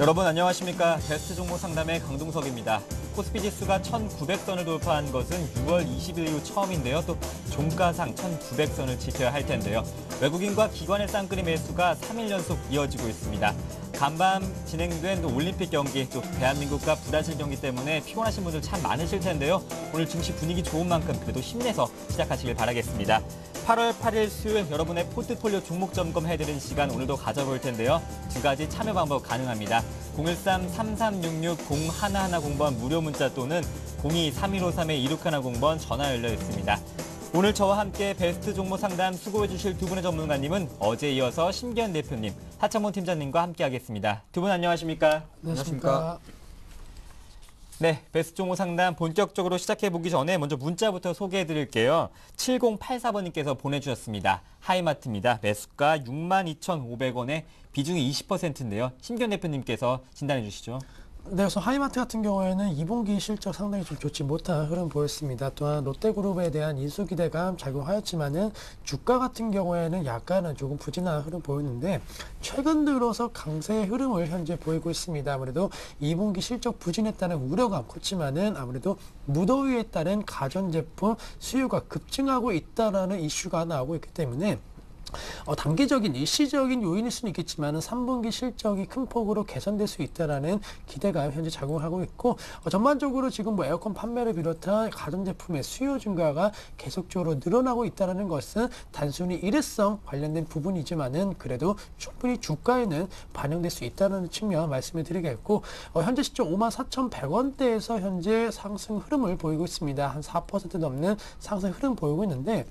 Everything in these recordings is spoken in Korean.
여러분 안녕하십니까. 베스트 종목 상담의 강동석입니다. 코스피 지수가 1900선을 돌파한 것은 6월 20일 이후 처음인데요. 또 종가상 1900선을 지켜야 할 텐데요. 외국인과 기관의 쌍끌이 매수가 3일 연속 이어지고 있습니다. 간밤 진행된 올림픽 경기, 또 대한민국과 브라질 경기 때문에 피곤하신 분들 참 많으실 텐데요. 오늘 증시 분위기 좋은 만큼 그래도 힘내서 시작하시길 바라겠습니다. 8월 8일 수요일 여러분의 포트폴리오 종목 점검해드리는 시간 오늘도 가져볼 텐데요. 두 가지 참여 방법 가능합니다. 013-3366-0110번 무료 문자 또는 02-3153-2610번 전화 열려 있습니다. 오늘 저와 함께 베스트 종목 상담 수고해 주실 두 분의 전문가님은 어제 이어서 심기현 대표님, 하창범 팀장님과 함께하겠습니다. 두 분 안녕하십니까? 안녕하십니까? 네, 베스트 종목 상담 본격적으로 시작해보기 전에 먼저 문자부터 소개해드릴게요. 7084번님께서 보내주셨습니다. 하이마트입니다. 매수가 62,500원에 비중이 20%인데요. 심기현 대표님께서 진단해 주시죠. 네, 그래서 하이마트 같은 경우에는 2분기 실적 상당히 좀 좋지 못한 흐름 보였습니다. 또한 롯데그룹에 대한 인수 기대감 작용하였지만은 주가 같은 경우에는 약간은 조금 부진한 흐름 보였는데 최근 들어서 강세의 흐름을 현재 보이고 있습니다. 아무래도 2분기 실적 부진했다는 우려가 컸지만은 아무래도 무더위에 따른 가전제품 수요가 급증하고 있다라는 이슈가 나오고 있기 때문에 단기적인 일시적인 요인일 수는 있겠지만 3분기 실적이 큰 폭으로 개선될 수 있다는 기대가 현재 작용하고 있고 전반적으로 지금 뭐 에어컨 판매를 비롯한 가전제품의 수요 증가가 계속적으로 늘어나고 있다는 것은 단순히 일회성 관련된 부분이지만은 그래도 충분히 주가에는 반영될 수 있다는 측면 말씀을 드리겠고 현재 시점 54,100원대에서 현재 상승 흐름을 보이고 있습니다. 한 4% 넘는 상승 흐름 보이고 있는데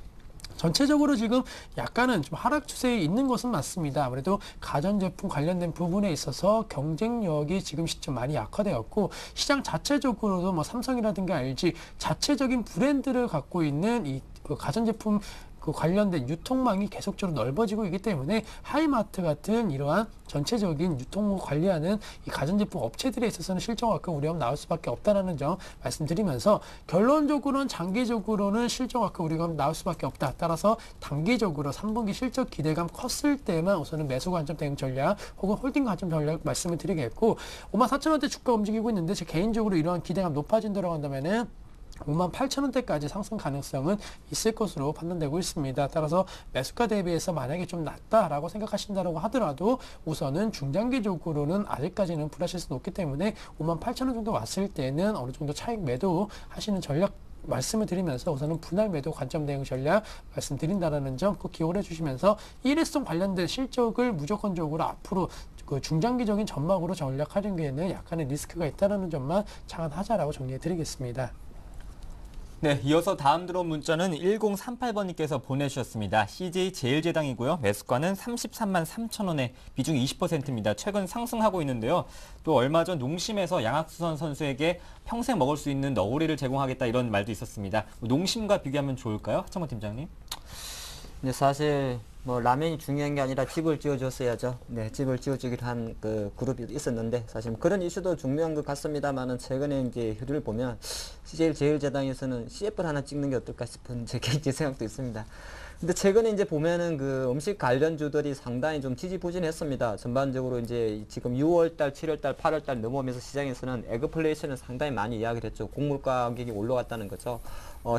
전체적으로 지금 약간은 좀 하락 추세에 있는 것은 맞습니다. 아무래도 가전제품 관련된 부분에 있어서 경쟁력이 지금 시점 많이 약화되었고 시장 자체적으로도 뭐 삼성이라든가 LG 자체적인 브랜드를 갖고 있는 이 가전제품 관련된 유통망이 계속적으로 넓어지고 있기 때문에 하이마트 같은 이러한 전체적인 유통을 관리하는 이 가전제품 업체들에 있어서는 실적악화 우려가 나올 수밖에 없다는 점 말씀드리면서 결론적으로는 장기적으로는 실적악화 우려가 나올 수밖에 없다. 따라서 단기적으로 3분기 실적 기대감 컸을 때만 우선은 매수 관점 대응 전략 혹은 홀딩 관점 전략 말씀을 드리겠고 54,000원대 주가 움직이고 있는데 제 개인적으로 이러한 기대감 높아진다고 한다면은 58,000원대까지 상승 가능성은 있을 것으로 판단되고 있습니다. 따라서 매수가 대비해서 만약에 좀 낮다라고 생각하신다고 하더라도 우선은 중장기적으로는 아직까지는 불하실 수 높기 때문에 58,000원 정도 왔을 때는 어느 정도 차익 매도 하시는 전략 말씀을 드리면서 우선은 분할 매도 관점 대응 전략 말씀드린다는 점 꼭 기억을 해주시면서 일회성 관련된 실적을 무조건적으로 앞으로 그 중장기적인 전망으로 전략하는 약간의 리스크가 있다는 점만 장안하자라고 정리해 드리겠습니다. 네, 이어서 다음 들어온 문자는 1038번님께서 보내주셨습니다. CJ 제일제당이고요. 매수가는 33만 3천원에 비중 20%입니다. 최근 상승하고 있는데요. 또 얼마 전 농심에서 양학수선 선수에게 평생 먹을 수 있는 너구리를 제공하겠다 이런 말도 있었습니다. 농심과 비교하면 좋을까요? 하창범 팀장님. 네, 사실 뭐 라면이 중요한 게 아니라 집을 지어줬어야죠. 네, 집을 지어주기로 한 그 그룹이 있었는데 사실 뭐 그런 이슈도 중요한 것 같습니다만은 최근에 이제 흐름을 보면 CJ 제일제당에서는 CF를 하나 찍는 게 어떨까 싶은 제 개인적인 생각도 있습니다. 근데 최근에 이제 보면은 그 음식 관련주들이 상당히 좀 지지부진했습니다. 전반적으로 이제 지금 6월달, 7월달, 8월달 넘어오면서 시장에서는 에그플레이션을 상당히 많이 이야기를 했죠. 곡물 가격이 올라갔다는 거죠.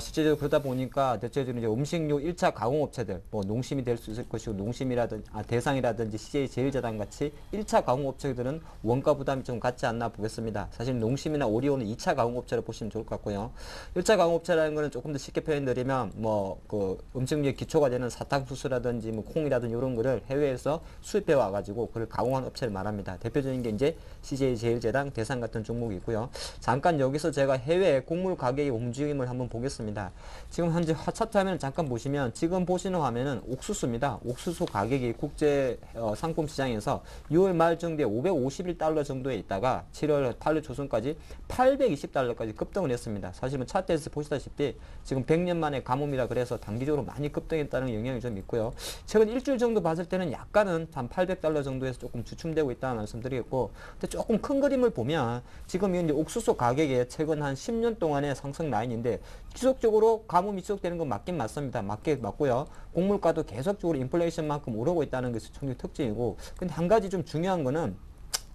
실제적으로 그러다 보니까 대체적으로 이제 음식료 1차 가공업체들, 뭐 농심이 될 수 있을 것이고 농심이라든지 대상이라든지 CJ 제일제당 같이 1차 가공업체들은 원가 부담이 좀 같지 않나 보겠습니다. 사실 농심이나 오리온은 2차 가공업체로 보시면 좋을 것 같고요. 1차 가공업체라는 거는 조금 더 쉽게 표현드리면 뭐 그 음식료의 기초가 되는 사탕수수라든지 뭐 콩이라든지 이런 거를 해외에서 수입해 와가지고 그걸 가공한 업체를 말합니다. 대표적인 게 이제 CJ 제일제당, 대상 같은 종목이 있고요. 잠깐 여기서 제가 해외 곡물 가격의 움직임을 한번 보겠습니다. 지금 현재 차트 화면을 잠깐 보시면 지금 보시는 화면은 옥수수입니다. 옥수수 가격이 국제 상품 시장에서 6월 말 정도에 551달러 정도에 있다가 7월 8일 초순까지 820달러까지 급등을 했습니다. 사실은 차트에서 보시다시피 지금 100년 만에 가뭄이라 그래서 단기적으로 많이 급등했다는 영향이 좀 있고요. 최근 일주일 정도 봤을 때는 약간은 한 800달러 정도에서 조금 주춤되고 있다는 말씀드리겠고, 근데 조금 큰 그림을 보면 지금 이제 옥수수 가격에 최근 한 10년 동안의 상승 라인인데 지속적으로 가뭄이 지속되는 건 맞긴 맞습니다. 맞고요. 곡물가도 계속적으로 인플레이션만큼 오르고 있다는 것이 총기 특징이고, 근데 한 가지 좀 중요한 거는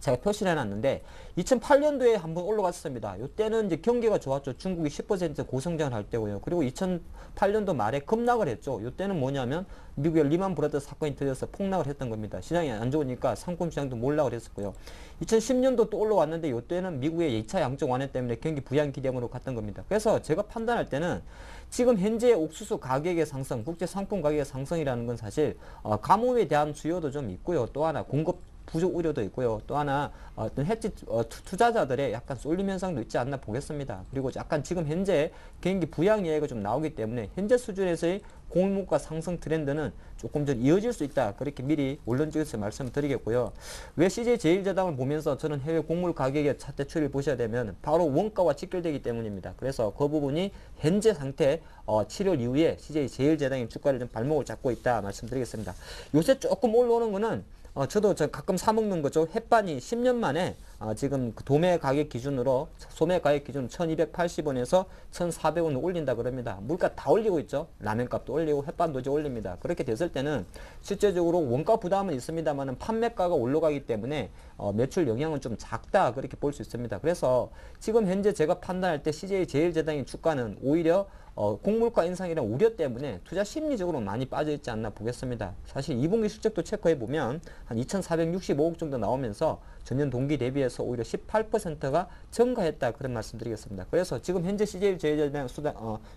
제가 표시를 해놨는데 2008년도에 한번 올라갔습니다. 이때는 이제 경기가 좋았죠. 중국이 10% 고성장을 할 때고요. 그리고 2008년도 말에 급락을 했죠. 이때는 뭐냐면 미국의 리만 브라더스 사건이 터져서 폭락을 했던 겁니다. 시장이 안 좋으니까 상품 시장도 몰락을 했었고요. 2010년도 또 올라왔는데 이때는 미국의 2차 양적 완화 때문에 경기 부양 기대감으로 갔던 겁니다. 그래서 제가 판단할 때는 지금 현재 옥수수 가격의 상승, 국제 상품 가격의 상승이라는 건 사실 가뭄에 대한 수요도 좀 있고요. 또 하나 공급 부족 우려도 있고요. 또 하나 어떤 해지 투자자들의 약간 쏠림 현상도 있지 않나 보겠습니다. 그리고 약간 지금 현재 경기 부양 이야기가 좀 나오기 때문에 현재 수준에서의 곡물가 상승 트렌드는 조금 더 이어질 수 있다. 그렇게 미리 원론적에서 말씀드리겠고요. 왜 CJ제일제당을 보면서 저는 해외 곡물 가격의 차트 추이를 보셔야 되면 바로 원가와 직결되기 때문입니다. 그래서 그 부분이 현재 상태 7월 이후에 CJ제일제당의 주가를 좀 발목을 잡고 있다 말씀드리겠습니다. 요새 조금 올라오는 거는 저도 가끔 사먹는 거죠. 햇반이 10년 만에 지금 그 도매 가격 기준으로 소매 가격 기준 1280원에서 1400원을 올린다 그럽니다. 물가 다 올리고 있죠. 라면값도 올리고 햇반도 이제 올립니다. 그렇게 됐을 때는 실제적으로 원가 부담은 있습니다만 판매가가 올라가기 때문에 매출 영향은 좀 작다 그렇게 볼 수 있습니다. 그래서 지금 현재 제가 판단할 때 CJ제일제당의 주가는 오히려 곡물가 인상이란 우려 때문에 투자 심리적으로 많이 빠져있지 않나 보겠습니다. 사실 2분기 실적도 체크해보면 한 2,465억 정도 나오면서 전년 동기 대비해서 오히려 18%가 증가했다 그런 말씀 드리겠습니다. 그래서 지금 현재 CJ제일제당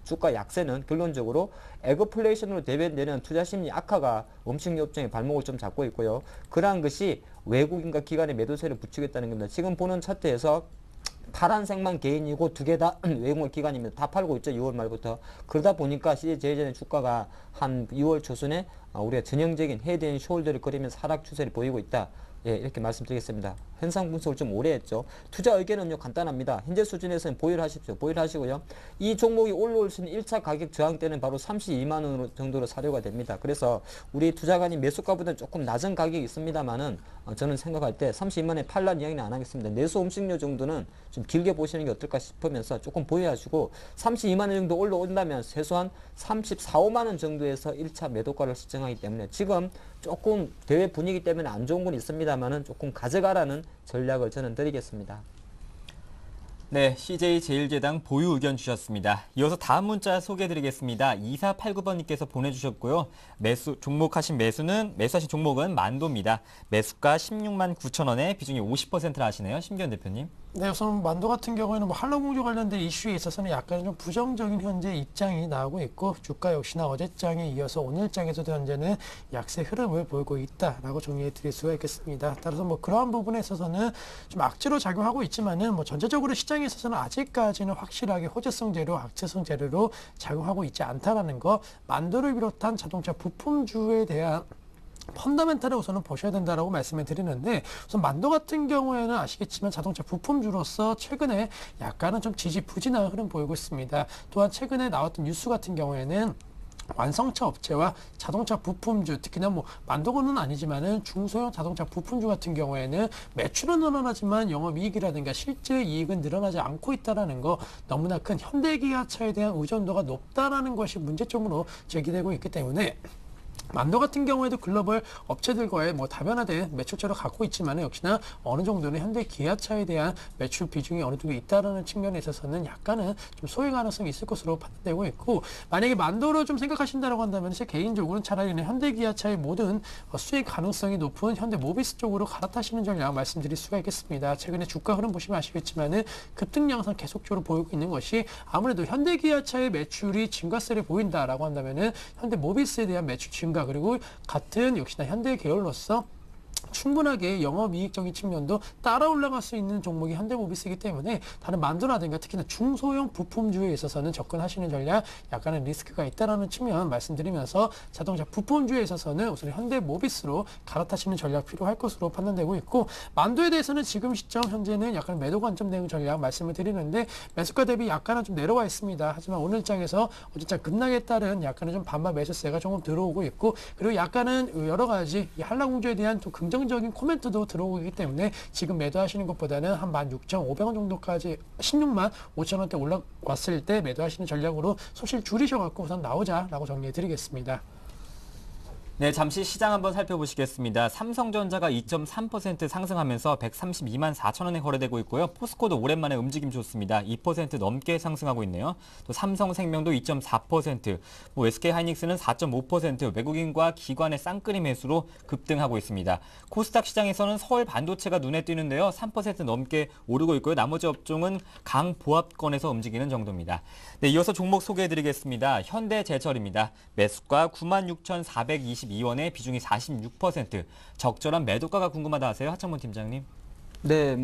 주가 약세는 결론적으로 에그플레이션으로 대변되는 투자 심리 악화가 음식료 업종의 발목을 좀 잡고 있고요. 그러한 것이 외국인과 기관의 매도세를 부추겠다는 겁니다. 지금 보는 차트에서 파란색만 개인이고 두 개 다 외국인 기관입니다. 다 팔고 있죠. 6월 말부터. 그러다 보니까 CJ제일제당 주가가 한 6월 초순에 우리가 전형적인 헤드 앤 숄더를 그리면서 하락 추세를 보이고 있다. 예, 이렇게 말씀드리겠습니다. 현상 분석을 좀 오래 했죠. 투자 의견은요, 간단합니다. 현재 수준에서는 보유를 하십시오. 보유를 하시고요. 이 종목이 올라올 수 있는 1차 가격 저항 때는 바로 32만원 정도로 사료가 됩니다. 그래서 우리 투자관이 매수가보다는 조금 낮은 가격이 있습니다만은 저는 생각할 때 32만원에 팔란 이야기는 안 하겠습니다. 내수 음식료 정도는 좀 길게 보시는 게 어떨까 싶으면서 조금 보유하시고 32만원 정도 올라온다면 최소한 34, 5만원 정도에서 1차 매도가를 설정하기 때문에 지금 조금 대외 분위기 때문에 안 좋은 건 있습니다만은 조금 가져가라는 전략을 저는 드리겠습니다. 네, CJ제일제당 보유 의견 주셨습니다. 이어서 다음 문자 소개해드리겠습니다. 2489번님께서 보내주셨고요. 매수하신 종목은 만도입니다. 매수가 16만 9천 원에 비중이 50%를 하시네요. 심기현 대표님. 네, 우선 만도 같은 경우에는 한라공주 관련된 이슈에 있어서는 약간 좀 부정적인 현재 입장이 나오고 있고 주가 역시나 어제장에 이어서 오늘장에서도 현재는 약세 흐름을 보이고 있다라고 정리해 드릴 수가 있겠습니다. 따라서 그러한 부분에 있어서는 좀 악재로 작용하고 있지만은 전체적으로 시장에 있어서는 아직까지는 확실하게 호재성 재료, 악재성 재료로 작용하고 있지 않다라는 거, 만도를 비롯한 자동차 부품주에 대한 펀더멘탈을 우선은 보셔야 된다라고 말씀을 드리는데, 우선 만도 같은 경우에는 아시겠지만 자동차 부품주로서 최근에 약간은 좀 지지부진한 흐름 보이고 있습니다. 또한 최근에 나왔던 뉴스 같은 경우에는 완성차 업체와 자동차 부품주, 특히나 만도고는 아니지만은 중소형 자동차 부품주 같은 경우에는 매출은 늘어나지만 영업이익이라든가 실제 이익은 늘어나지 않고 있다라는 거, 너무나 큰 현대기아차에 대한 의존도가 높다라는 것이 문제점으로 제기되고 있기 때문에 만도 같은 경우에도 글로벌 업체들과의 다변화된 매출처를 갖고 있지만 역시나 어느 정도는 현대 기아차에 대한 매출 비중이 어느 정도 있다는 측면에 있어서는 약간은 좀 소외 가능성이 있을 것으로 판단되고 있고, 만약에 만도로 좀 생각하신다고 한다면 제 개인적으로는 차라리 현대 기아차의 모든 수익 가능성이 높은 현대 모비스 쪽으로 갈아타시는 전략 말씀드릴 수가 있겠습니다. 최근에 주가 흐름 보시면 아시겠지만은 급등 양상 계속적으로 보이고 있는 것이, 아무래도 현대 기아차의 매출이 증가세를 보인다라고 한다면은 현대 모비스에 대한 매출 증가, 그리고 같은 역시나 현대 계열로서 충분하게 영업이익적인 측면도 따라 올라갈 수 있는 종목이 현대모비스이기 때문에 다른 만도라든가 특히나 중소형 부품주에 있어서는 접근하시는 전략 약간의 리스크가 있다는 측면 말씀드리면서, 자동차 부품주에 있어서는 우선 현대모비스로 갈아타시는 전략 필요할 것으로 판단되고 있고, 만도에 대해서는 지금 시점 현재는 약간 매도 관점 대응 전략 말씀을 드리는데, 매수가 대비 약간은 좀 내려와 있습니다. 하지만 오늘장에서 어제장 급락에 따른 약간은 좀 반발 매수세가 조금 들어오고 있고, 그리고 약간은 여러 가지 이 한라공주에 대한 또 긍정적인 코멘트도 들어오기 때문에 지금 매도하시는 것보다는 한 16,500원 정도까지 16만 5천 원대 올라왔을 때 매도하시는 전략으로 소실 줄이셔갖고 우선 나오자라고 정리해 드리겠습니다. 네, 잠시 시장 한번 살펴보시겠습니다. 삼성전자가 2.3% 상승하면서 132만 4천 원에 거래되고 있고요. 포스코도 오랜만에 움직임 좋습니다. 2% 넘게 상승하고 있네요. 또 삼성생명도 2.4%, SK하이닉스는 4.5% 외국인과 기관의 쌍끌이 매수로 급등하고 있습니다. 코스닥 시장에서는 서울 반도체가 눈에 띄는데요. 3% 넘게 오르고 있고요. 나머지 업종은 강보합권에서 움직이는 정도입니다. 네, 이어서 종목 소개해드리겠습니다. 현대제철입니다. 매수가 96,422원에 비중이 46%. 적절한 매도가가 궁금하다 하세요, 하창문 팀장님. 네,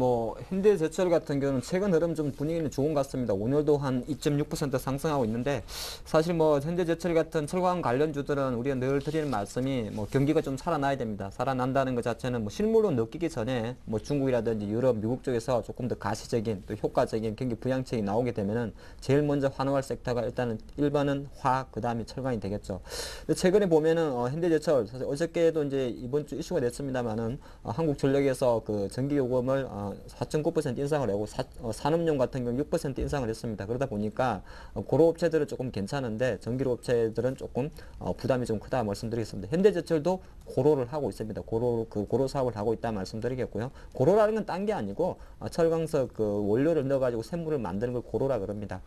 현대제철 같은 경우는 최근 흐름 좀 분위기는 좋은 것 같습니다. 오늘도 한 2.6% 상승하고 있는데, 사실 현대제철 같은 철강 관련주들은 우리가 늘 드리는 말씀이 경기가 좀 살아나야 됩니다. 살아난다는 것 자체는 실물로 느끼기 전에 중국이라든지 유럽, 미국 쪽에서 조금 더 가시적인 또 효과적인 경기 부양책이 나오게 되면은 제일 먼저 환호할 섹터가 일단은 1번은 화학, 그 다음에 철강이 되겠죠. 근데 최근에 보면은 현대제철, 사실 어저께도 이제 이번 주 이슈가 됐습니다만은 한국전력에서 그 전기 요금을 4.9% 인상을 하고 산업용 같은 경우 6% 인상을 했습니다. 그러다 보니까 고로 업체들은 조금 괜찮은데 전기료 업체들은 조금 부담이 좀 크다 말씀드리겠습니다. 현대제철도 고로를 하고 있습니다. 고로 사업을 하고 있다 말씀드리겠고요. 고로라는 건 딴 게 아니고 철강석 그 원료를 넣어가지고 샘물을 만드는 걸 고로라 그럽니다.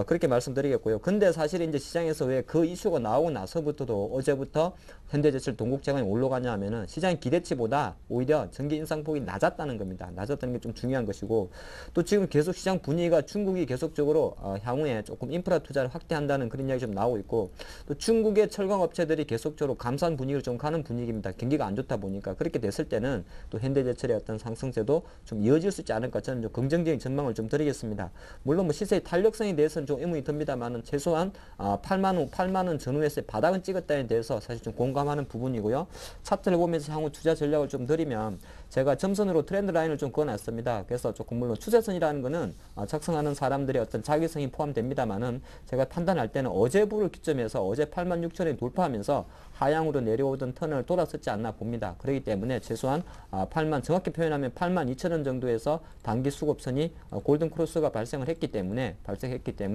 그렇게 말씀드리겠고요. 근데 사실 이제 시장에서 왜 그 이슈가 나오고 나서부터도 어제부터 현대제철 동국제강이 올라가냐 하면은 시장 기대치보다 오히려 전기 인상폭이 낮았다는 겁니다. 낮았다는 게 좀 중요한 것이고, 또 지금 계속 시장 분위기가 중국이 계속적으로 향후에 조금 인프라 투자를 확대한다는 그런 이야기 좀 나오고 있고, 또 중국의 철강 업체들이 계속적으로 감산 분위기를 좀 가는 분위기입니다. 경기가 안 좋다 보니까. 그렇게 됐을 때는 또 현대제철의 어떤 상승세도 좀 이어질 수 있지 않을까, 저는 좀 긍정적인 전망을 좀 드리겠습니다. 물론 시세의 탄력성에 대해서는 좀 의문이 듭니다만은 최소한 8만 원 전후에서의 바닥은 찍었다에 대해서 사실 좀 공감하는 부분이고요. 차트를 보면서 향후 투자 전략을 좀 드리면, 제가 점선으로 트렌드 라인을 좀 그어놨습니다. 그래서 조금 물론 추세선이라는 거는 작성하는 사람들의 어떤 자기성이 포함됩니다만은, 제가 판단할 때는 어제 부를 기점에서 어제 86,000원 돌파하면서 하향으로 내려오던 턴을 돌았었지 않나 봅니다. 그렇기 때문에 최소한 정확히 표현하면 82,000원 정도에서 단기 수급선이 골든 크로스가 발생했기 때문에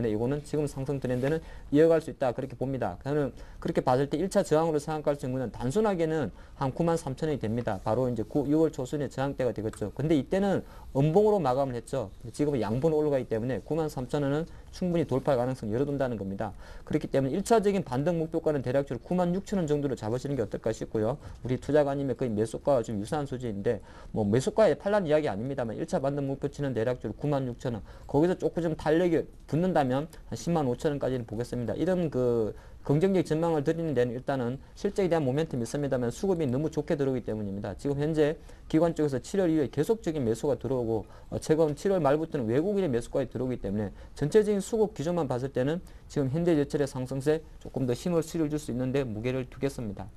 이거는 지금 상승 트렌드는 이어갈 수 있다, 그렇게 봅니다. 저는 그렇게 봤을 때 1차 저항으로 생각할 수 있는 것은 단순하게는 한 93,000원이 됩니다. 바로 이제 6월 초순의 저항대가 되겠죠. 근데 이때는 음봉으로 마감을 했죠. 지금은 양봉으로 올라가기 때문에 93,000원은 충분히 돌파 가능성을 열어둔다는 겁니다. 그렇기 때문에 1차적인 반등 목표가는 대략적으로 96,000원 정도로 잡으시는 게 어떨까 싶고요. 우리 투자가님의 거의 매수가와 좀 유사한 수준인데, 매수가에 팔란 이야기 아닙니다만 1차 반등 목표치는 대략적으로 96,000원. 거기서 조금 좀 탄력이 붙는다면 한 105,000원까지는 보겠습니다. 이런 긍정적 전망을 드리는 데는 일단은 실적에 대한 모멘텀이 있습니다만 수급이 너무 좋게 들어오기 때문입니다. 지금 현재 기관 쪽에서 7월 이후에 계속적인 매수가 들어오고, 최근 7월 말부터는 외국인의 매수까지 들어오기 때문에 전체적인 수급 기조만 봤을 때는 지금 현대제철의 상승세 조금 더 힘을 실어줄 수 있는데 무게를 두겠습니다.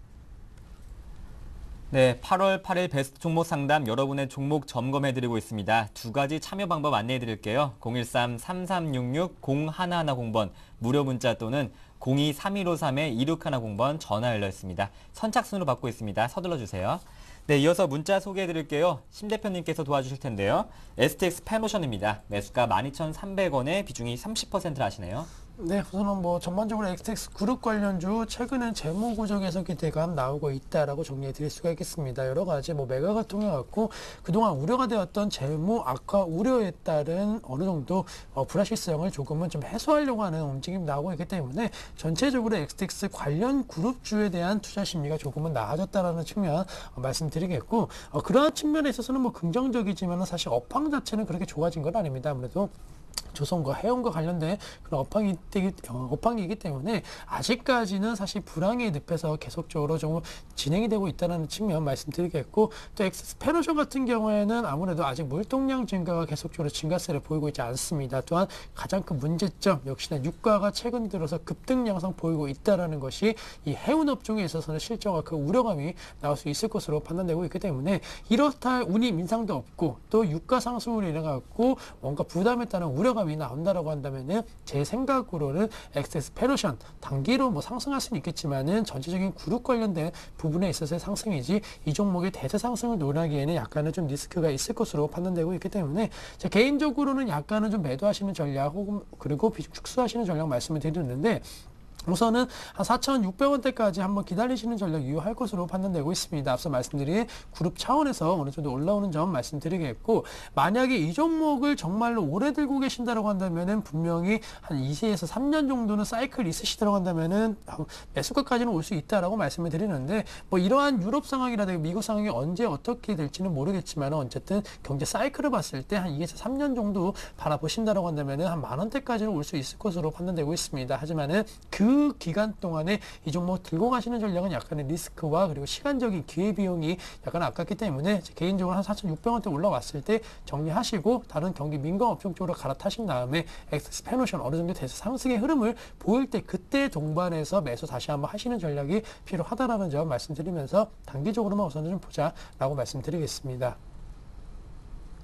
네, 8월 8일 베스트 종목 상담 여러분의 종목 점검해드리고 있습니다. 두 가지 참여 방법 안내해드릴게요. 013-3366-0110번 무료 문자 또는 02-3153-2610번 전화 열려 있습니다. 선착순으로 받고 있습니다. 서둘러 주세요. 네, 이어서 문자 소개해드릴게요. 심 대표님께서 도와주실 텐데요. STX 페노션입니다. 매수가 12,300원에 비중이 30%를 하시네요. 네, 우선은 전반적으로 XTX 그룹 관련주 최근엔 재무 구조개선 기대감 나오고 있다라고 정리해 드릴 수가 있겠습니다. 여러 가지 매각을 통해 갖고 그동안 우려가 되었던 재무 악화 우려에 따른 어느 정도 불확실성을 조금은 좀 해소하려고 하는 움직임이 나오고 있기 때문에 전체적으로 XTX 관련 그룹주에 대한 투자 심리가 조금은 나아졌다라는 측면 말씀드리겠고, 그러한 측면에 있어서는 긍정적이지만 사실 업황 자체는 그렇게 좋아진 건 아닙니다. 아무래도 조선과 해운과 관련된 그런 업황이기 때문에 아직까지는 사실 불황의 늪에서 계속적으로 좀 진행이 되고 있다는 측면 말씀드리겠고, 또 엑스페노션 같은 경우에는 아무래도 아직 물동량 증가가 계속적으로 증가세를 보이고 있지 않습니다. 또한 가장 큰 문제점 역시나 유가가 최근 들어서 급등 양상 보이고 있다는 것이 이 해운 업종에 있어서는 실적과 그 우려감이 나올 수 있을 것으로 판단되고 있기 때문에, 이렇다 운임 인상도 없고 또 유가 상승으로 인해 갖고 뭔가 부담에 따른 우려감이 나온다라고 한다면은 제 생각으로는 엑스페노션 단기로 상승할 수는 있겠지만은 전체적인 그룹 관련된 부분에 있어서의 상승이지 이 종목의 대세 상승을 논하기에는 약간은 좀 리스크가 있을 것으로 판단되고 있기 때문에 제 개인적으로는 약간은 좀 매도하시는 전략 혹은 그리고 비중 축소하시는 전략 말씀을 드렸는데, 우선은 한 4,600원대까지 한번 기다리시는 전략 유효할 것으로 판단되고 있습니다. 앞서 말씀드린 그룹 차원에서 어느 정도 올라오는 점 말씀드리겠고, 만약에 이 종목을 정말로 오래 들고 계신다고 한다면은 분명히 한 2세에서 3년 정도는 사이클 있으시다고 한다면은 매수가까지는 올 수 있다라고 말씀을 드리는데, 뭐 이러한 유럽 상황이라든가 미국 상황이 언제 어떻게 될지는 모르겠지만 어쨌든 경제 사이클을 봤을 때 한 2에서 3년 정도 바라보신다고 한다면은 한 10,000원대까지는 올 수 있을 것으로 판단되고 있습니다. 하지만은 그 기간 동안에 이 종목 들고 가시는 전략은 약간의 리스크와 그리고 시간적인 기회비용이 약간 아깝기 때문에 개인적으로 한 4,600원대 올라왔을 때 정리하시고 다른 경기 민감 업종 쪽으로 갈아타신 다음에 엑세스 페노션 어느 정도 돼서 상승의 흐름을 보일 때 그때 동반해서 매수 다시 한번 하시는 전략이 필요하다라는 점 말씀드리면서 단기적으로만 우선은 좀 보자라고 말씀드리겠습니다.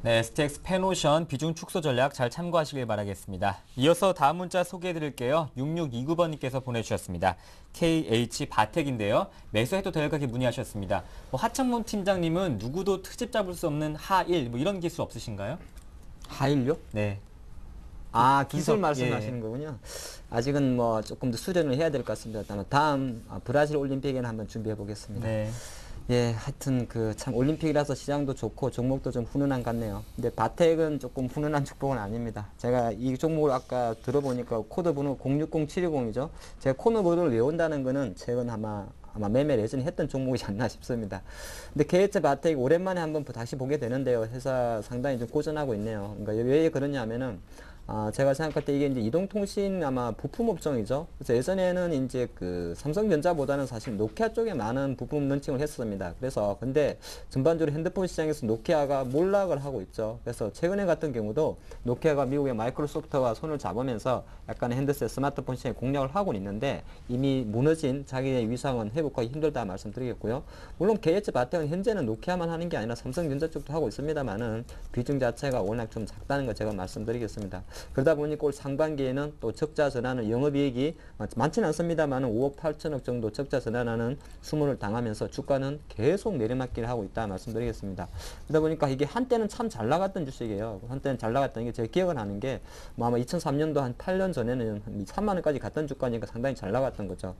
네, STX 페노션 비중 축소 전략 잘 참고하시길 바라겠습니다. 이어서 다음 문자 소개해드릴게요. 6629번님께서 보내주셨습니다. KH 바텍인데요. 매수해도 될까게 문의하셨습니다. 하창문 팀장님은 누구도 트집 잡을 수 없는 하일 이런 기술 없으신가요? 하일요? 네. 아, 기술 분석, 말씀하시는 예. 거군요. 아직은 뭐 조금 더 수련을 해야 될 것 같습니다. 다음 브라질 올림픽에는 한번 준비해 보겠습니다. 네. 예, 하여튼 참 올림픽이라서 시장도 좋고 종목도 좀 훈훈한 것 같네요. 근데 바텍은 조금 훈훈한 종목은 아닙니다. 제가 이 종목을 아까 들어보니까 코드 번호 060720이죠. 제가 코드 번호를 외운다는 거는 최근 아마 매매를 예전에 했던 종목이지 않나 싶습니다. 근데 KH 바텍 오랜만에 한번 다시 보게 되는데요. 회사 상당히 좀 고전하고 있네요. 그러니까 왜 그러냐면은 제가 생각할 때 이게 이제 이동통신 아마 부품 업종이죠. 그래서 예전에는 이제 삼성전자보다는 사실 노키아 쪽에 많은 부품 런칭을 했습니다. 그래서 근데 전반적으로 핸드폰 시장에서 노키아가 몰락을 하고 있죠. 그래서 최근에 같은 경우도 노키아가 미국의 마이크로소프트와 손을 잡으면서 약간의 핸드셋 스마트폰 시장에 공략을 하고 있는데 이미 무너진 자기의 위상은 회복하기 힘들다 말씀드리겠고요. 물론 KH 바텍은 현재는 노키아만 하는 게 아니라 삼성전자 쪽도 하고 있습니다만은 비중 자체가 워낙 좀 작다는 거 제가 말씀드리겠습니다. 그러다 보니까 올 상반기에는 또 적자 전환을 영업이익이 많지는 않습니다만 5억 8천억 정도 적자 전환하는 수모를 당하면서 주가는 계속 내리막기를 하고 있다 말씀드리겠습니다. 그러다 보니까 이게 한때는 참 잘 나갔던 주식이에요. 한때는 잘 나갔던 게 제가 기억을 하는 게 아마 2003년도 한 8년 전에는 한 3만 원까지 갔던 주가니까 상당히 잘 나갔던 거죠.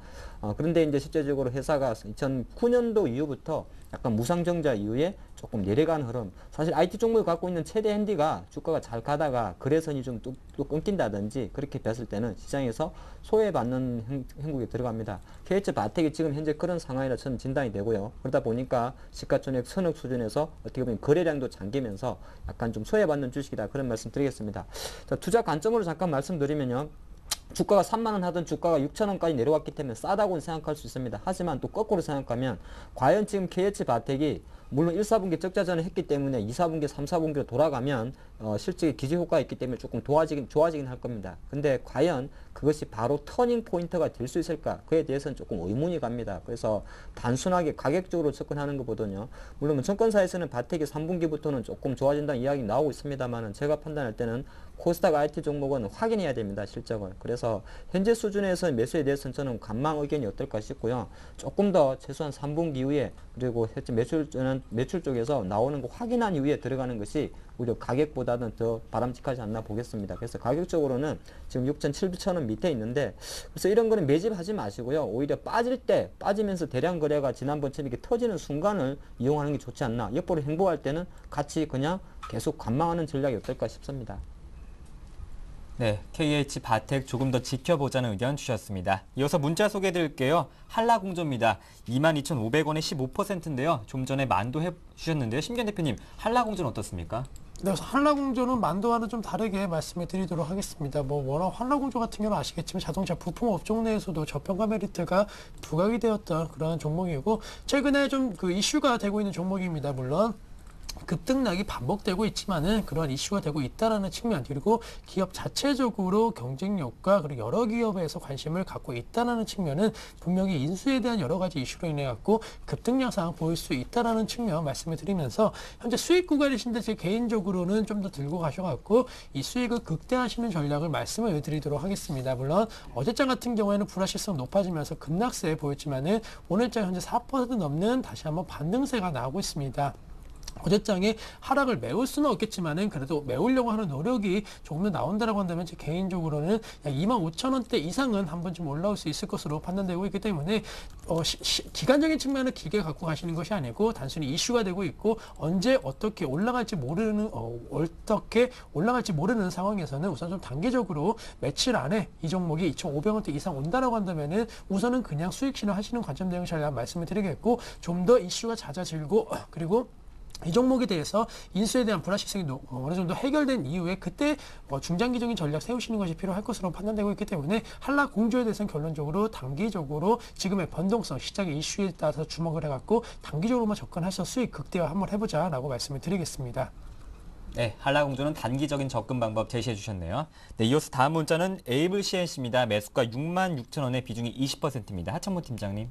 그런데 이제 실제적으로 회사가 2009년도 이후부터 약간 무상정자 이후에 조금 내려가는 흐름. 사실 IT 종목을 갖고 있는 최대 핸디가 주가가 잘 가다가 거래선이 좀 또 끊긴다든지 그렇게 봤을 때는 시장에서 소외받는 행국에 들어갑니다. KH 바텍이 지금 현재 그런 상황이라 저는 진단이 되고요. 그러다 보니까 시가총액 선억 수준에서 어떻게 보면 거래량도 잠기면서 약간 좀 소외받는 주식이다. 그런 말씀 드리겠습니다. 자, 투자 관점으로 잠깐 말씀드리면요. 주가가 3만원 하던 주가가 6천원까지 내려왔기 때문에 싸다고는 생각할 수 있습니다. 하지만 또 거꾸로 생각하면 과연 지금 KH 바텍이 물론 1, 4분기 적자 전에 했기 때문에 2, 4분기, 3, 4분기로 돌아가면 실질의 기저효과가 있기 때문에 조금 좋아지긴 할 겁니다. 근데 과연 그것이 바로 터닝 포인트가 될 수 있을까? 그에 대해서는 조금 의문이 갑니다. 그래서 단순하게 가격적으로 접근하는 것보다는요. 물론 증권사에서는 바텍이 3분기부터는 조금 좋아진다는 이야기 나오고 있습니다만 제가 판단할 때는 코스닥 IT 종목은 확인해야 됩니다. 실적을. 그래서 현재 수준에서 매수에 대해서는 저는 관망 의견이 어떨까 싶고요. 조금 더 최소한 3분기 이후에 그리고 실제 매출 쪽에서 나오는 거 확인한 이후에 들어가는 것이 오히려 가격보다는 더 바람직하지 않나 보겠습니다. 그래서 가격적으로는 지금 6,700원 밑에 있는데 그래서 이런 거는 매집하지 마시고요. 오히려 빠지면서 대량 거래가 지난번처럼 이렇게 터지는 순간을 이용하는 게 좋지 않나. 옆으로 행보할 때는 같이 그냥 계속 관망하는 전략이 어떨까 싶습니다. 네, KH 바텍 조금 더 지켜보자는 의견 주셨습니다. 이어서 문자 소개해드릴게요. 한라공조입니다. 22,500원에 15%인데요. 좀 전에 만도해 주셨는데요. 심기현 대표님, 한라공조는 어떻습니까? 네, 한라공조는 만도와는 좀 다르게 말씀을 드리도록 하겠습니다. 워낙 한라공조 같은 경우는 아시겠지만 자동차 부품 업종 내에서도 저평가 메리트가 부각이 되었던 그런 종목이고 최근에 좀 이슈가 되고 있는 종목입니다. 물론 급등락이 반복되고 있지만은 그런 이슈가 되고 있다라는 측면 그리고 기업 자체적으로 경쟁력과 그리고 여러 기업에서 관심을 갖고 있다라는 측면은 분명히 인수에 대한 여러 가지 이슈로 인해 갖고 급등락 상황 보일 수 있다라는 측면 말씀을 드리면서 현재 수익 구간이신데 제 개인적으로는 좀 더 들고 가셔갖고 이 수익을 극대화하시는 전략을 말씀을 드리도록 하겠습니다. 물론 어제장 같은 경우에는 불확실성 높아지면서 급락세 보였지만은 오늘장 현재 4% 넘는 다시 한번 반등세가 나오고 있습니다. 거래장의 하락을 메울 수는 없겠지만은 그래도 메우려고 하는 노력이 조금 더 나온다라고 한다면 제 개인적으로는 약 25,000원대 이상은 한번 좀 올라올 수 있을 것으로 판단되고 있기 때문에 기간적인 측면을 길게 갖고 가시는 것이 아니고 단순히 이슈가 되고 있고 언제 어떻게 올라갈지 모르는 상황에서는 우선 좀 단기적으로 며칠 안에 이 종목이 2,500원대 이상 온다라고 한다면은 우선은 그냥 수익 실현하시는 관점 대응 잘 말씀을 드리겠고 좀 더 이슈가 잦아들고 그리고 이 종목에 대해서 인수에 대한 불확실성이 어느 정도 해결된 이후에 그때 중장기적인 전략 세우시는 것이 필요할 것으로 판단되고 있기 때문에 한락 공조에 대해서는 결론적으로 단기적으로 지금의 변동성, 시장의 이슈에 따라서 주목을 해갖고 단기적으로만 접근해서 수익 극대화 한번 해보자라고 말씀을 드리겠습니다. 네, 한라공조는 단기적인 접근 방법 제시해 주셨네요. 네, 이어서 다음 문자는 에이블 CNC입니다. 매수가 66,000원에 비중이 20%입니다. 하천무 팀장님.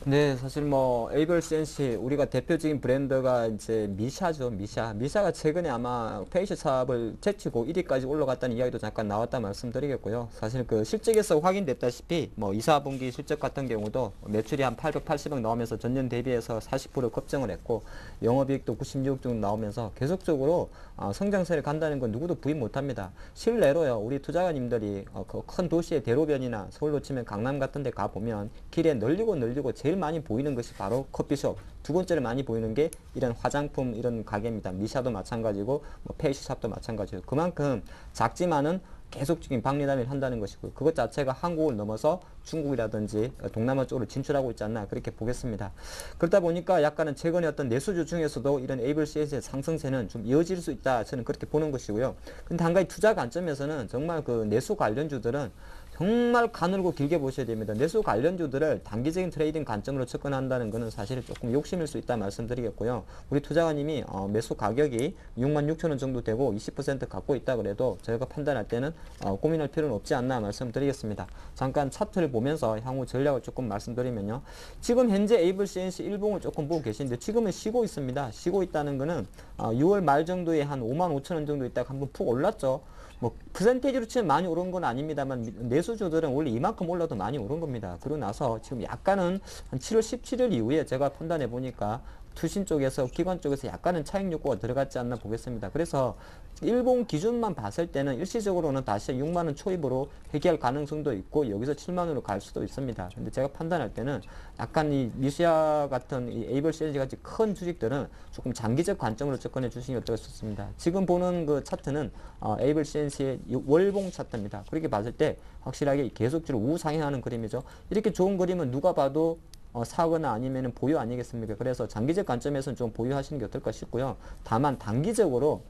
네, 사실 뭐 에이블 CNC 우리가 대표적인 브랜드가 이제 미샤죠, 미샤. 미샤가 최근에 아마 페이시 사업을 제치고 1위까지 올라갔다는 이야기도 잠깐 나왔다 말씀드리겠고요. 사실 그 실적에서 확인됐다시피 뭐 2, 4분기 실적 같은 경우도 매출이 한 880억 나오면서 전년 대비해서 40% 급증을 했고 영업이익도 96억 정도 나오면서 계속적으로 성장세를 간다는 건 누구도 부인 못합니다. 실내로요, 우리 투자가님들이 그 큰 도시의 대로변이나 서울로 치면 강남 같은 데 가보면 길에 널리고 제일 많이 보이는 것이 바로 커피숍. 두 번째로 많이 보이는 게 이런 화장품 이런 가게입니다. 미샤도 마찬가지고 뭐 페이스샵도 마찬가지고 그만큼 작지만은 계속적인 박리담을 한다는 것이고요. 그것 자체가 한국을 넘어서 중국이라든지 동남아 쪽으로 진출하고 있지 않나 그렇게 보겠습니다. 그러다 보니까 약간은 최근에 어떤 내수주 중에서도 이런 에이블 CNC의 상승세는 좀 이어질 수 있다. 저는 그렇게 보는 것이고요. 근데 한 가지 투자 관점에서는 정말 그 내수 관련주들은 정말 가늘고 길게 보셔야 됩니다. 내수 관련주들을 단기적인 트레이딩 관점으로 접근한다는 것은 사실 조금 욕심일 수 있다 말씀드리겠고요. 우리 투자가님이 매수 가격이 66,000원 정도 되고 20% 갖고 있다 그래도 저희가 판단할 때는 고민할 필요는 없지 않나 말씀드리겠습니다. 잠깐 차트를 보면서 향후 전략을 조금 말씀드리면요. 지금 현재 에이블 CNC 일봉을 조금 보고 계신데 지금은 쉬고 있습니다. 쉬고 있다는 것은 6월 말 정도에 한 55,000원 정도 있다가 한번 푹 올랐죠. 뭐 퍼센테이지로 치면 많이 오른 건 아닙니다만 내수주들은 원래 이만큼 올라도 많이 오른 겁니다. 그러고 나서 지금 약간은 한 7월 17일 이후에 제가 판단해 보니까 투신 쪽에서 기관 쪽에서 약간은 차익 욕구가 들어갔지 않나 보겠습니다. 그래서 일본 기준만 봤을 때는 일시적으로는 다시 6만원 초입으로 회귀할 가능성도 있고 여기서 7만원으로 갈 수도 있습니다. 근데 제가 판단할 때는 약간 이 미시아 같은 이 에이블 CNC 같이 큰 주식들은 조금 장기적 관점으로 접근해 주시는 게 어떨까 싶습니다. 지금 보는 그 차트는 에이블 CNC의 월봉 차트입니다. 그렇게 봤을 때 확실하게 계속적으로 우상향하는 그림이죠. 이렇게 좋은 그림은 누가 봐도 사거나 아니면 보유 아니겠습니까? 그래서 장기적 관점에서는 좀 보유하시는 게 어떨까 싶고요. 다만 단기적으로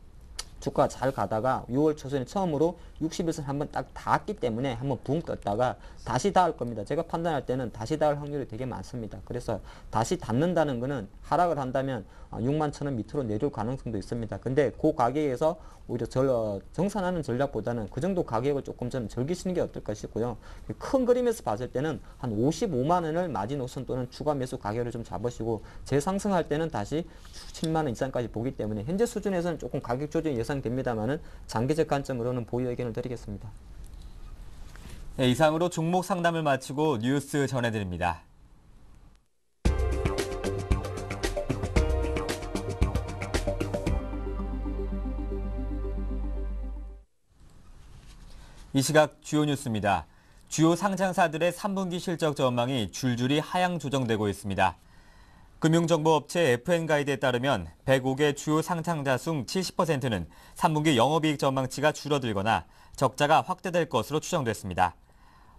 주가가 잘 가다가 6월 초순에 처음으로 60일선 한번 딱 닿았기 때문에 한번 붕 떴다가 다시 닿을 겁니다. 제가 판단할 때는 다시 닿을 확률이 되게 많습니다. 그래서 다시 닿는다는 거는 하락을 한다면 61,000원 밑으로 내려올 가능성도 있습니다. 근데 그 가격에서 오히려 정산하는 전략보다는 그 정도 가격을 조금 좀 즐기시는 게 어떨까 싶고요. 큰 그림에서 봤을 때는 한 55만원을 마지노선 또는 추가 매수 가격을 좀 잡으시고 재상승할 때는 다시 7만원 이상까지 보기 때문에 현재 수준에서는 조금 가격 조정이 예상됩니다만은 장기적 관점으로는 보유 의견을 드리겠습니다. 네, 이상으로 종목 상담을 마치고 뉴스 전해드립니다. 이 시각 주요 뉴스입니다. 주요 상장사들의 3분기 실적 전망이 줄줄이 하향 조정되고 있습니다. 금융정보업체 FN가이드에 따르면 105개 주요 상장사 중 70%는 3분기 영업이익 전망치가 줄어들거나 적자가 확대될 것으로 추정됐습니다.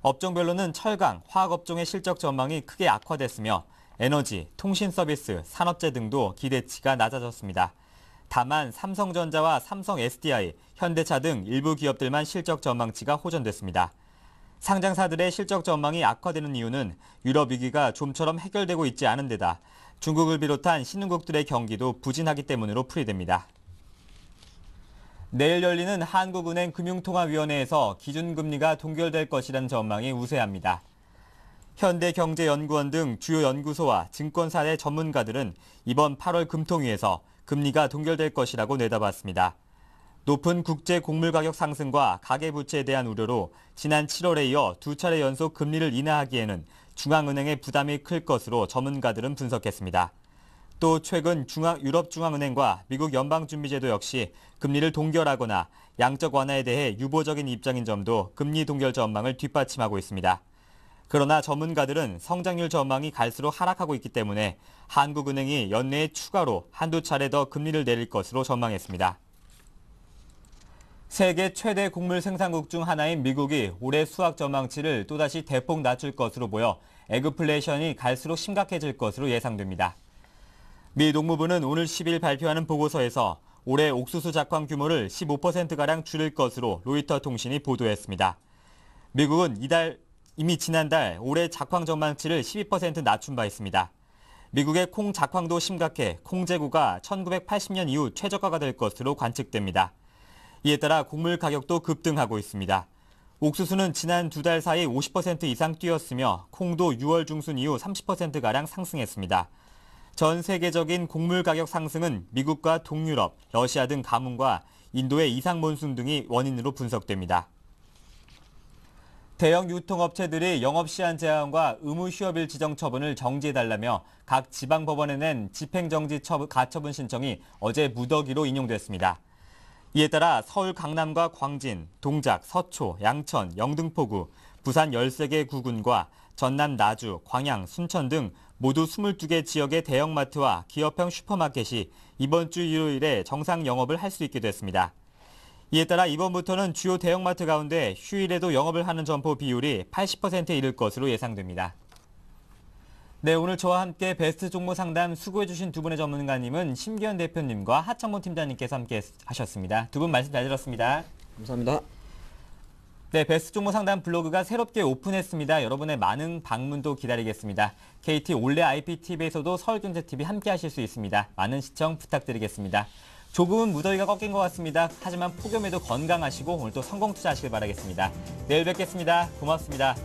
업종별로는 철강, 화학업종의 실적 전망이 크게 악화됐으며 에너지, 통신서비스, 산업재 등도 기대치가 낮아졌습니다. 다만 삼성전자와 삼성 SDI, 현대차 등 일부 기업들만 실적 전망치가 호전됐습니다. 상장사들의 실적 전망이 악화되는 이유는 유럽 위기가 좀처럼 해결되고 있지 않은 데다 중국을 비롯한 신흥국들의 경기도 부진하기 때문으로 풀이됩니다. 내일 열리는 한국은행 금융통화위원회에서 기준금리가 동결될 것이라는 전망이 우세합니다. 현대경제연구원 등 주요 연구소와 증권사의 전문가들은 이번 8월 금통위에서 금리가 동결될 것이라고 내다봤습니다. 높은 국제 곡물 가격 상승과 가계부채에 대한 우려로 지난 7월에 이어 두 차례 연속 금리를 인하하기에는 중앙은행의 부담이 클 것으로 전문가들은 분석했습니다. 또 최근 유럽중앙은행과 미국 연방준비제도 역시 금리를 동결하거나 양적 완화에 대해 유보적인 입장인 점도 금리 동결 전망을 뒷받침하고 있습니다. 그러나 전문가들은 성장률 전망이 갈수록 하락하고 있기 때문에 한국은행이 연내에 추가로 한두 차례 더 금리를 내릴 것으로 전망했습니다. 세계 최대 곡물 생산국 중 하나인 미국이 올해 수확 전망치를 또다시 대폭 낮출 것으로 보여 에그플레이션이 갈수록 심각해질 것으로 예상됩니다. 미 농무부는 오늘 10일 발표하는 보고서에서 올해 옥수수 작황 규모를 15%가량 줄일 것으로 로이터 통신이 보도했습니다. 미국은 이미 지난달 올해 작황 전망치를 12% 낮춘 바 있습니다. 미국의 콩 작황도 심각해 콩 재고가 1980년 이후 최저가가 될 것으로 관측됩니다. 이에 따라 곡물 가격도 급등하고 있습니다. 옥수수는 지난 2달 사이 50% 이상 뛰었으며 콩도 6월 중순 이후 30%가량 상승했습니다. 전 세계적인 곡물 가격 상승은 미국과 동유럽, 러시아 등 가뭄과 인도의 이상 몬순 등이 원인으로 분석됩니다. 대형 유통업체들이 영업시한 제한과 의무 휴업일 지정 처분을 정지해달라며 각 지방법원에 낸 집행정지 가처분 신청이 어제 무더기로 인용됐습니다. 이에 따라 서울 강남과 광진, 동작, 서초, 양천, 영등포구, 부산 13개 구군과 전남 나주, 광양, 순천 등 모두 22개 지역의 대형마트와 기업형 슈퍼마켓이 이번 주 일요일에 정상 영업을 할 수 있게 됐습니다. 이에 따라 이번부터는 주요 대형마트 가운데 휴일에도 영업을 하는 점포 비율이 80%에 이를 것으로 예상됩니다. 네, 오늘 저와 함께 베스트 종목 상담 수고해주신 두 분의 전문가님은 심기현 대표님과 하창모 팀장님께서 함께 하셨습니다. 두 분 말씀 잘 들었습니다. 감사합니다. 네, 베스트 종목 상담 블로그가 새롭게 오픈했습니다. 여러분의 많은 방문도 기다리겠습니다. KT 올레 IPTV에서도 서울경제TV 함께 하실 수 있습니다. 많은 시청 부탁드리겠습니다. 조금은 무더위가 꺾인 것 같습니다. 하지만 폭염에도 건강하시고 오늘도 성공 투자하시길 바라겠습니다. 내일 뵙겠습니다. 고맙습니다.